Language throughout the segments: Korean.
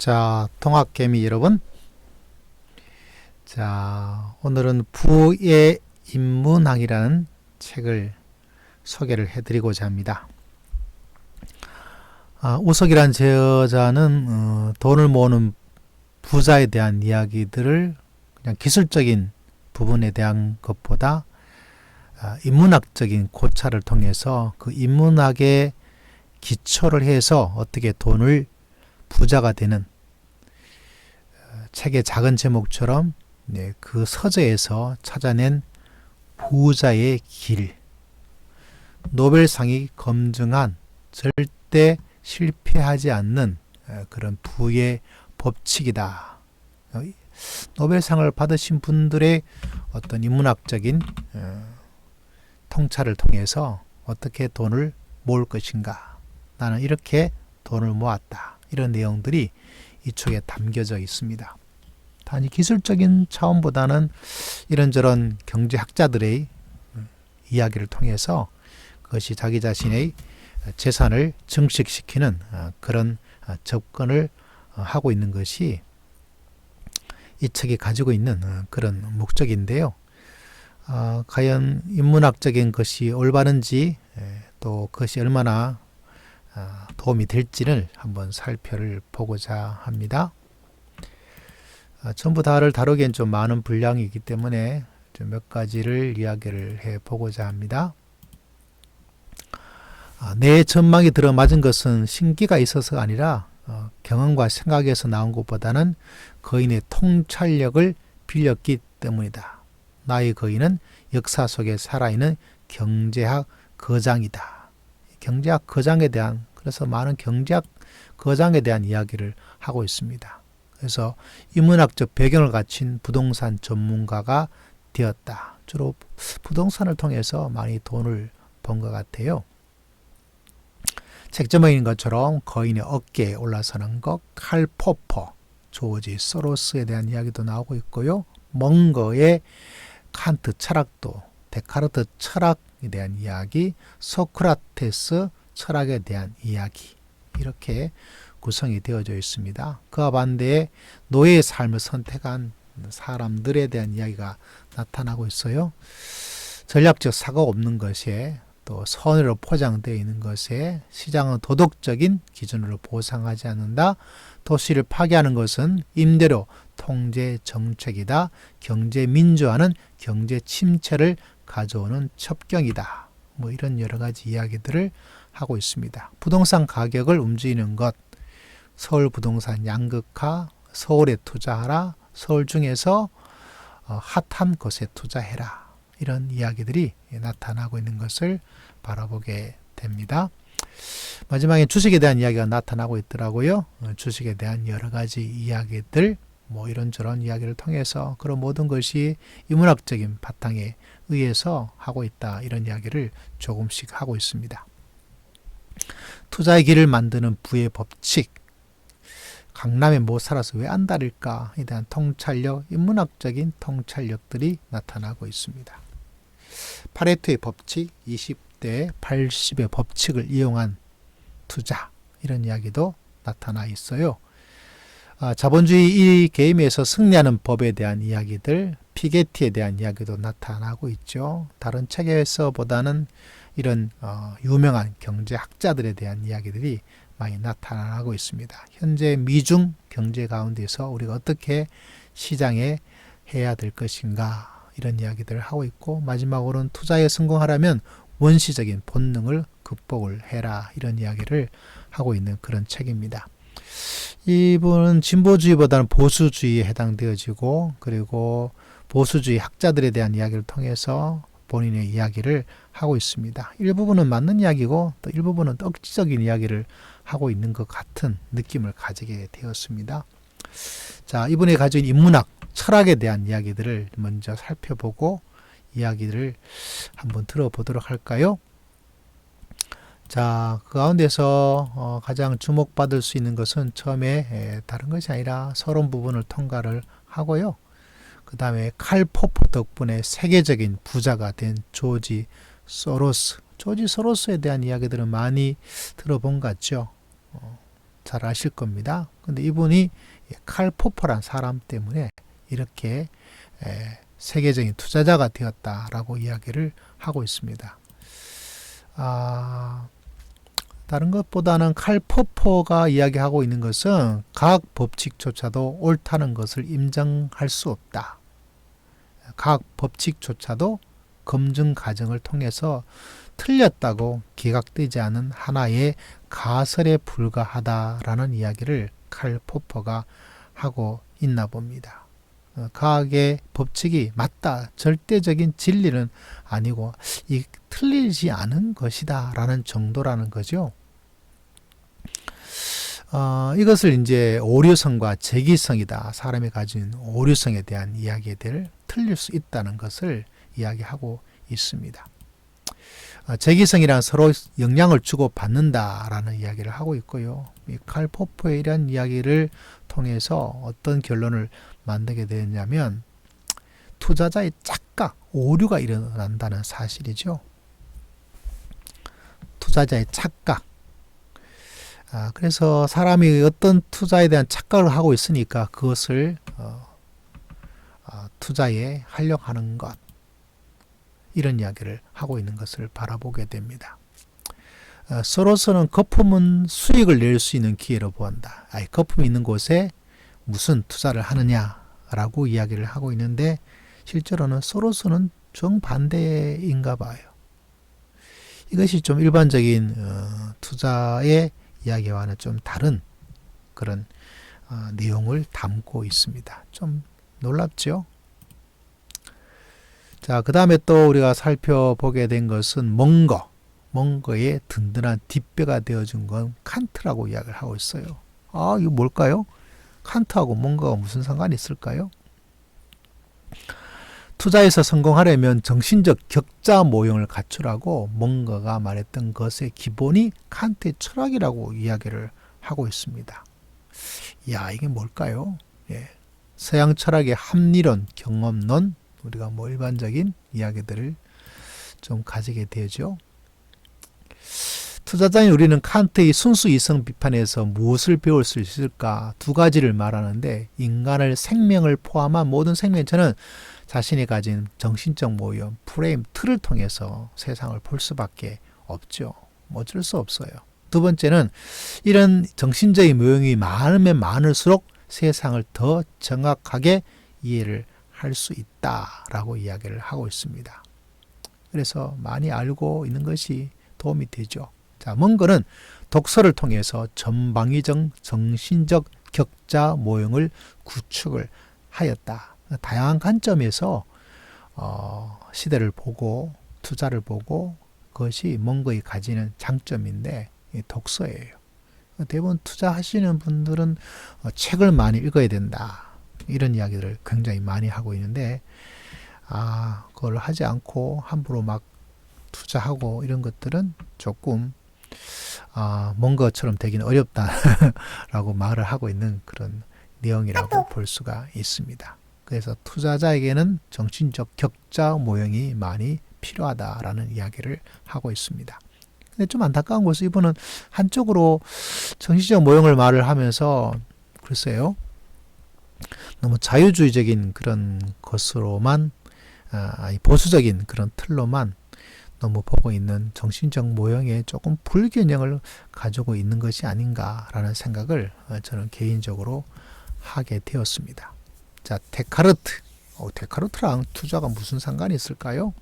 자, 통학개미 여러분. 자, 오늘은 부의 인문학이라는 책을 소개를 해드리고자 합니다. 우석이란 제 여자는 돈을 모으는 부자에 대한 이야기들을 그냥 기술적인 부분에 대한 것보다 인문학적인 고찰을 통해서 그 인문학의 기초를 해서 어떻게 돈을 부자가 되는 책의 작은 제목처럼 그 서재에서 찾아낸 부자의 길, 노벨상이 검증한 절대 실패하지 않는 그런 부의 법칙이다. 노벨상을 받으신 분들의 어떤 인문학적인 통찰을 통해서 어떻게 돈을 모을 것인가. 나는 이렇게 돈을 모았다. 이런 내용들이 이 책에 담겨져 있습니다. 단지 기술적인 차원보다는 이런저런 경제학자들의 이야기를 통해서 그것이 자기 자신의 재산을 증식시키는 그런 접근을 하고 있는 것이 이 책이 가지고 있는 그런 목적인데요. 과연 인문학적인 것이 올바른지 또 그것이 얼마나 도움이 될지를 한번 살펴보고자 합니다. 전부 다를 다루기엔 좀 많은 분량이기 때문에 좀 몇 가지를 이야기를 해보고자 합니다. 내 전망이 들어맞은 것은 신기가 있어서가 아니라 경험과 생각에서 나온 것보다는 거인의 통찰력을 빌렸기 때문이다. 나의 거인은 역사 속에 살아있는 경제학 거장이다. 경제학 거장에 대한, 그래서 많은 경제학 거장에 대한 이야기를 하고 있습니다. 그래서 인문학적 배경을 갖춘 부동산 전문가가 되었다. 주로 부동산을 통해서 많이 돈을 번 것 같아요. 책 제목인 것처럼 거인의 어깨에 올라서는 것, 칼 포퍼, 조지 소로스에 대한 이야기도 나오고 있고요. 멍거의 칸트 철학도, 데카르트 철학에 대한 이야기, 소크라테스 철학에 대한 이야기, 이렇게 구성이 되어져 있습니다. 그와 반대에 노예의 삶을 선택한 사람들에 대한 이야기가 나타나고 있어요. 전략적 사고가 없는 것에, 또 선의로 포장되어 있는 것에, 시장은 도덕적인 기준으로 보상하지 않는다. 도시를 파괴하는 것은 임대료 통제 정책이다. 경제 민주화는 경제 침체를 가져오는 첩경이다. 뭐 이런 여러 가지 이야기들을 하고 있습니다. 부동산 가격을 움직이는 것, 서울 부동산 양극화, 서울에 투자하라, 서울 중에서 핫한 곳에 투자해라. 이런 이야기들이 나타나고 있는 것을 바라보게 됩니다. 마지막에 주식에 대한 이야기가 나타나고 있더라고요. 주식에 대한 여러 가지 이야기들, 뭐 이런저런 이야기를 통해서 그런 모든 것이 인문학적인 바탕에 의해서 하고 있다. 이런 이야기를 조금씩 하고 있습니다. 투자의 길을 만드는 부의 법칙, 강남에 못 살아서 왜 안달일까에 대한 통찰력, 인문학적인 통찰력들이 나타나고 있습니다. 파레토의 법칙, 20대 80의 법칙을 이용한 투자, 이런 이야기도 나타나 있어요. 자본주의 이 게임에서 승리하는 법에 대한 이야기들, 피게티에 대한 이야기도 나타나고 있죠. 다른 책에서보다는 이런 유명한 경제학자들에 대한 이야기들이 많이 나타나고 있습니다. 현재 미중 경제 가운데서 우리가 어떻게 시장에 해야 될 것인가, 이런 이야기들을 하고 있고, 마지막으로는 투자에 성공하려면 원시적인 본능을 극복을 해라, 이런 이야기를 하고 있는 그런 책입니다. 이분은 진보주의보다는 보수주의에 해당되어지고, 그리고 보수주의 학자들에 대한 이야기를 통해서 본인의 이야기를 하고 있습니다. 일부분은 맞는 이야기고 또 일부분은 억지적인 이야기를 하고 있는 것 같은 느낌을 가지게 되었습니다. 자, 이분이 가진 인문학, 철학에 대한 이야기들을 먼저 살펴보고 이야기를 한번 들어보도록 할까요? 자, 그 가운데서 가장 주목받을 수 있는 것은 처음에 다른 것이 아니라 서론 부분을 통과를 하고요. 그 다음에 칼 포퍼 덕분에 세계적인 부자가 된 조지 소로스. 조지 소로스에 대한 이야기들은 많이 들어본 것 같죠. 잘 아실 겁니다. 근데 이분이 칼 포퍼란 사람 때문에 이렇게 세계적인 투자자가 되었다라고 이야기를 하고 있습니다. 다른 것보다는 칼 포퍼가 이야기하고 있는 것은 과학 법칙조차도 옳다는 것을 인정할 수 없다. 과학 법칙조차도 검증 과정을 통해서 틀렸다고 기각되지 않은 하나의 가설에 불과하다라는 이야기를 칼 포퍼가 하고 있나 봅니다. 과학의 법칙이 맞다, 절대적인 진리는 아니고 이 틀리지 않은 것이다 라는 정도라는 거죠. 이것을 이제 오류성과 재기성이다. 사람이 가진 오류성에 대한 이야기들 틀릴 수 있다는 것을 이야기하고 있습니다. 재기성이란 서로 영향을 주고 받는다라는 이야기를 하고 있고요. 이 칼 포퍼의 이런 이야기를 통해서 어떤 결론을 만들게 되었냐면 투자자의 착각, 오류가 일어난다는 사실이죠. 투자자의 착각. 그래서 사람이 어떤 투자에 대한 착각을 하고 있으니까 그것을 투자에 활용하는 것, 이런 이야기를 하고 있는 것을 바라보게 됩니다. 소로스는 거품은 수익을 낼 수 있는 기회로 보한다. 거품이 있는 곳에 무슨 투자를 하느냐라고 이야기를 하고 있는데 실제로는 소로스는 정반대인가 봐요. 이것이 좀 일반적인 투자의 이야기와는 좀 다른 그런 내용을 담고 있습니다. 좀 놀랍죠? 자, 그 다음에 또 우리가 살펴보게 된 것은 멍거의 든든한 뒷배가 되어준 건 칸트라고 이야기를 하고 있어요. 이거 뭘까요? 칸트하고 멍거가 무슨 상관이 있을까요? 투자에서 성공하려면 정신적 격자 모형을 갖추라고 멍거가 말했던 것의 기본이 칸트의 철학이라고 이야기를 하고 있습니다. 이게 뭘까요? 서양 철학의 합리론, 경험론, 우리가 일반적인 이야기들을 좀 가지게 되죠. 투자자인 우리는 칸트의 순수 이성 비판에서 무엇을 배울 수 있을까? 두 가지를 말하는데 인간을 생명을 포함한 모든 생명체는 자신이 가진 정신적 모형, 프레임, 틀을 통해서 세상을 볼 수밖에 없죠. 어쩔 수 없어요. 두 번째는 이런 정신적인 모형이 많으면 많을수록 세상을 더 정확하게 이해를 할 수 있다라고 이야기를 하고 있습니다. 그래서 많이 알고 있는 것이 도움이 되죠. 자, 멍거는 독서를 통해서 전방위적 정신적 격자 모형을 구축을 하였다. 다양한 관점에서 시대를 보고 투자를 보고 그것이 멍거이 가지는 장점인데 독서예요. 대부분 투자하시는 분들은 책을 많이 읽어야 된다. 이런 이야기들을 굉장히 많이 하고 있는데 그걸 하지 않고 함부로 막 투자하고 이런 것들은 조금 먼 것처럼 되기는 어렵다라고 말을 하고 있는 그런 내용이라고 볼 수가 있습니다. 그래서 투자자에게는 정신적 격자 모형이 많이 필요하다라는 이야기를 하고 있습니다. 근데 좀 안타까운 것은 이분은 한쪽으로 정신적 모형을 말을 하면서 글쎄요, 너무 자유주의적인 그런 것으로만 보수적인 그런 틀로만 너무 보고 있는 정신적 모형에 조금 불균형을 가지고 있는 것이 아닌가라는 생각을 저는 개인적으로 하게 되었습니다. 자, 데카르트랑 투자가 무슨 상관이 있을까요?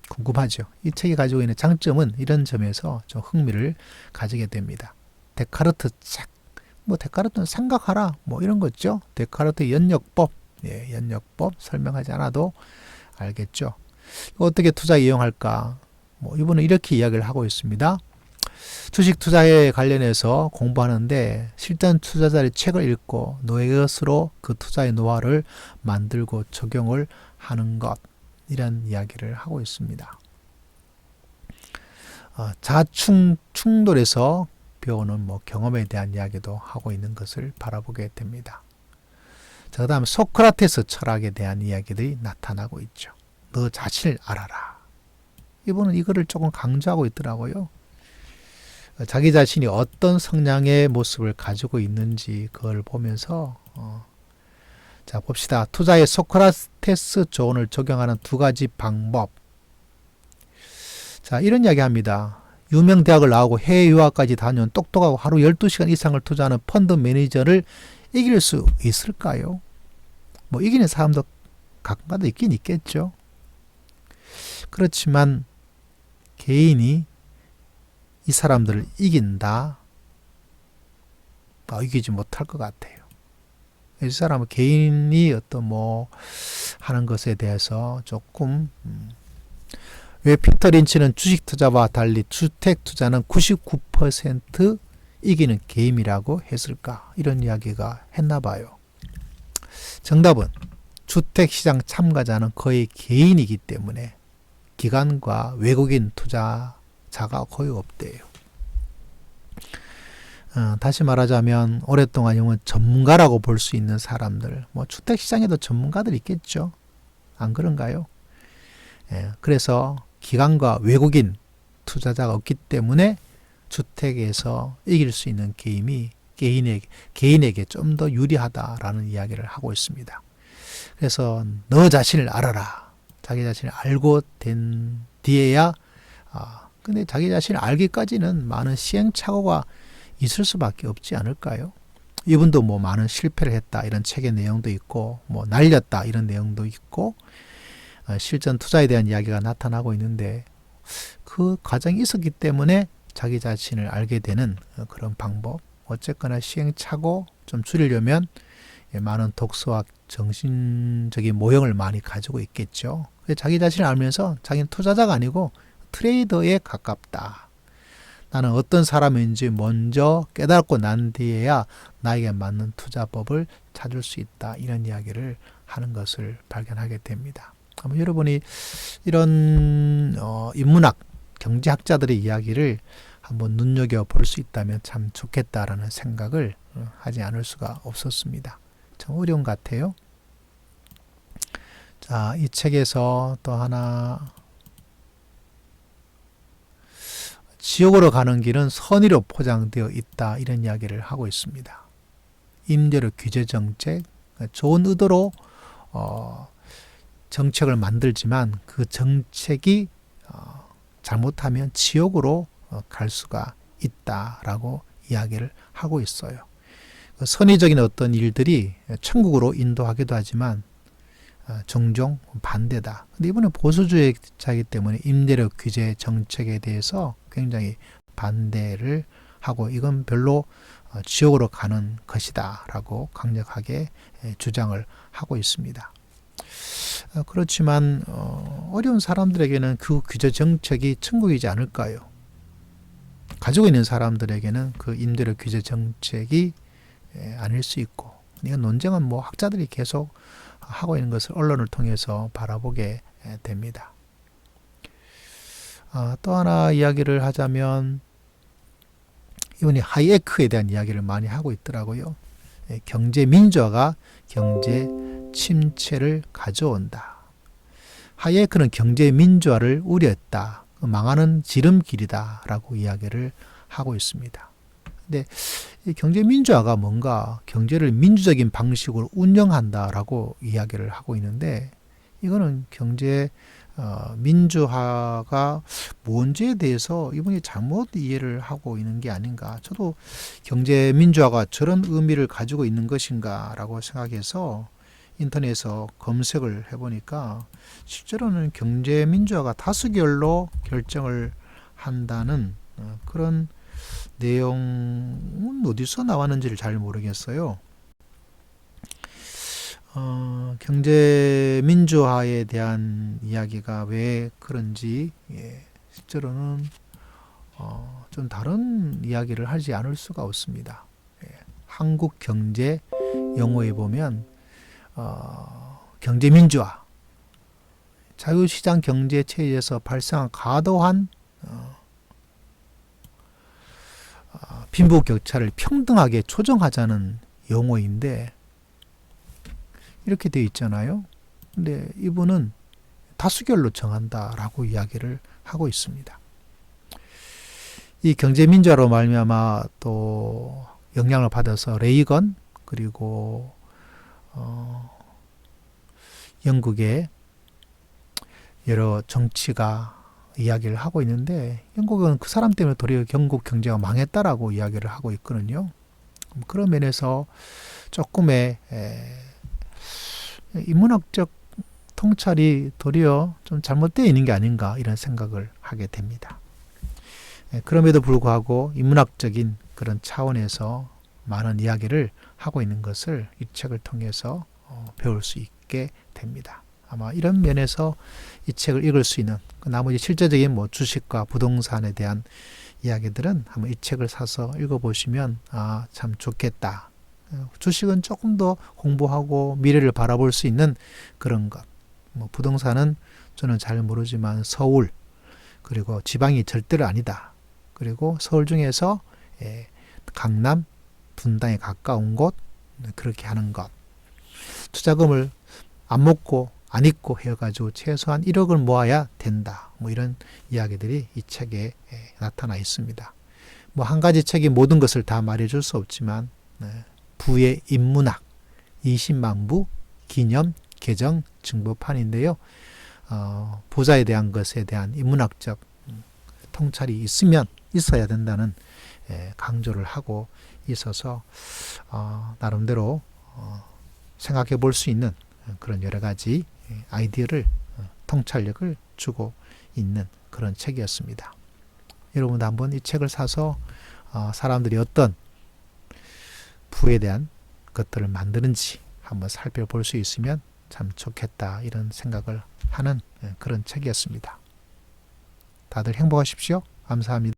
궁금하죠. 이 책이 가지고 있는 장점은 이런 점에서 좀 흥미를 가지게 됩니다. 데카르트 책, 데카르트는 생각하라, 이런 거죠. 데카르트 연역법, 연역법 설명하지 않아도 알겠죠. 어떻게 투자에 이용할까? 이분은 이렇게 이야기를 하고 있습니다. 주식 투자에 관련해서 공부하는데 실전 투자자의 책을 읽고 너의 것으로 그 투자의 노하우를 만들고 적용을 하는 것, 이런 이야기를 하고 있습니다. 자충돌에서 배우는 경험에 대한 이야기도 하고 있는 것을 바라보게 됩니다. 자, 그 다음 소크라테스 철학에 대한 이야기들이 나타나고 있죠. 너 자신을 알아라. 이분은 이거를 조금 강조하고 있더라고요. 자기 자신이 어떤 성향의 모습을 가지고 있는지 그걸 보면서 자 봅시다. 투자의 소크라테스 조언을 적용하는 두 가지 방법. 자 이런 이야기 합니다. 유명 대학을 나오고 해외 유학까지 다녀온 똑똑하고 하루 12시간 이상을 투자하는 펀드 매니저를 이길 수 있을까요? 뭐 이기는 사람도 가끔가다 있긴 있겠죠. 그렇지만 개인이 이 사람들을 이긴다? 이기지 못할 것 같아요. 이 사람은 개인이 어떤 뭐 하는 것에 대해서 조금 왜 피터 린치는 주식 투자와 달리 주택 투자는 99% 이기는 게임이라고 했을까? 이런 이야기가 했나 봐요. 정답은 주택시장 참가자는 거의 개인이기 때문에 기관과 외국인 투자자가 거의 없대요. 다시 말하자면 오랫동안 영은 전문가라고 볼 수 있는 사람들, 뭐 주택시장에도 전문가들 있겠죠. 안 그런가요? 그래서 기관과 외국인 투자자가 없기 때문에 주택에서 이길 수 있는 게임이 개인에게 좀 더 유리하다라는 이야기를 하고 있습니다. 그래서 너 자신을 알아라. 자기 자신을 알고 된 뒤에야 근데 자기 자신을 알기까지는 많은 시행착오가 있을 수밖에 없지 않을까요? 이분도 뭐 많은 실패를 했다 이런 책의 내용도 있고 뭐 날렸다 이런 내용도 있고 실전 투자에 대한 이야기가 나타나고 있는데 그 과정이 있었기 때문에 자기 자신을 알게 되는 그런 방법. 어쨌거나 시행착오 좀 줄이려면 많은 독서와 정신적인 모형을 많이 가지고 있겠죠. 자기 자신을 알면서 자기는 투자자가 아니고 트레이더에 가깝다. 나는 어떤 사람인지 먼저 깨닫고 난 뒤에야 나에게 맞는 투자법을 찾을 수 있다. 이런 이야기를 하는 것을 발견하게 됩니다. 아마 여러분이 이런 인문학, 경제학자들의 이야기를 한번 눈여겨볼 수 있다면 참 좋겠다라는 생각을 하지 않을 수가 없었습니다. 참 어려운 것 같아요. 자, 이 책에서 또 하나 지옥으로 가는 길은 선의로 포장되어 있다 이런 이야기를 하고 있습니다. 임대료 규제 정책, 좋은 의도로 정책을 만들지만 그 정책이 잘못하면 지옥으로 갈 수가 있다라고 이야기를 하고 있어요. 선의적인 어떤 일들이 천국으로 인도하기도 하지만 종종 반대다. 근데 이번에 보수주의자이기 때문에 임대료 규제 정책에 대해서 굉장히 반대를 하고 이건 별로 지옥으로 가는 것이다 라고 강력하게 주장을 하고 있습니다. 그렇지만 어려운 사람들에게는 그 규제 정책이 천국이지 않을까요? 가지고 있는 사람들에게는 그 임대료 규제 정책이 아닐 수 있고 이건 논쟁은 뭐 학자들이 계속 하고 있는 것을 언론을 통해서 바라보게 됩니다. 또 하나 이야기를 하자면 이분이 하이에크에 대한 이야기를 많이 하고 있더라고요. 경제 민주화가 경제 침체를 가져온다. 하이에크는 경제 민주화를 우려했다. 망하는 지름길이다 라고 이야기를 하고 있습니다. 근데 이 경제 민주화가 뭔가 경제를 민주적인 방식으로 운영한다라고 이야기를 하고 있는데 이거는 경제 민주화가 뭔지에 대해서 이분이 잘못 이해를 하고 있는 게 아닌가. 저도 경제 민주화가 저런 의미를 가지고 있는 것인가 라고 생각해서 인터넷에서 검색을 해보니까 실제로는 경제 민주화가 다수결로 결정을 한다는 그런 내용은 어디서 나왔는지를 잘 모르겠어요. 경제 민주화에 대한 이야기가 왜 그런지 실제로는 좀 다른 이야기를 하지 않을 수가 없습니다. 한국 경제 용어에 보면 경제 민주화, 자유시장 경제 체제에서 발생한 과도한 빈부격차를 평등하게 조정하자는 용어인데 이렇게 되어 있잖아요. 근데 이분은 다수결로 정한다라고 이야기를 하고 있습니다. 이 경제민주화로 말미암아 또 영향을 받아서 레이건 그리고 영국의 여러 정치가 이야기를 하고 있는데 영국은 그 사람 때문에 도리어 영국 경제가 망했다라고 이야기를 하고 있거든요. 그런 면에서 조금의 인문학적 통찰이 도리어 좀 잘못되어 있는 게 아닌가 이런 생각을 하게 됩니다. 그럼에도 불구하고 인문학적인 그런 차원에서 많은 이야기를 하고 있는 것을 이 책을 통해서 배울 수 있게 됩니다. 아마 이런 면에서 이 책을 읽을 수 있는 나머지 실제적인 뭐 주식과 부동산에 대한 이야기들은 한번 이 책을 사서 읽어보시면 참 좋겠다. 주식은 조금 더 공부하고 미래를 바라볼 수 있는 그런 것. 뭐 부동산은 저는 잘 모르지만 서울 그리고 지방이 절대로 아니다. 그리고 서울 중에서 강남, 분당에 가까운 곳 그렇게 하는 것. 투자금을 안 먹고 안 잊고 해가지고 최소한 1억을 모아야 된다. 뭐 이런 이야기들이 이 책에 나타나 있습니다. 뭐 한 가지 책이 모든 것을 다 말해줄 수 없지만 부의 인문학 20만 부 기념 개정 증보판인데요. 부자에 대한 것에 대한 인문학적 통찰이 있어야 된다는 강조를 하고 있어서 나름대로 생각해 볼 수 있는 그런 여러 가지 아이디어를 통찰력을 주고 있는 그런 책이었습니다. 여러분도 한번 이 책을 사서 사람들이 어떤 부에 대한 것들을 만드는지 한번 살펴볼 수 있으면 참 좋겠다 이런 생각을 하는 그런 책이었습니다. 다들 행복하십시오. 감사합니다.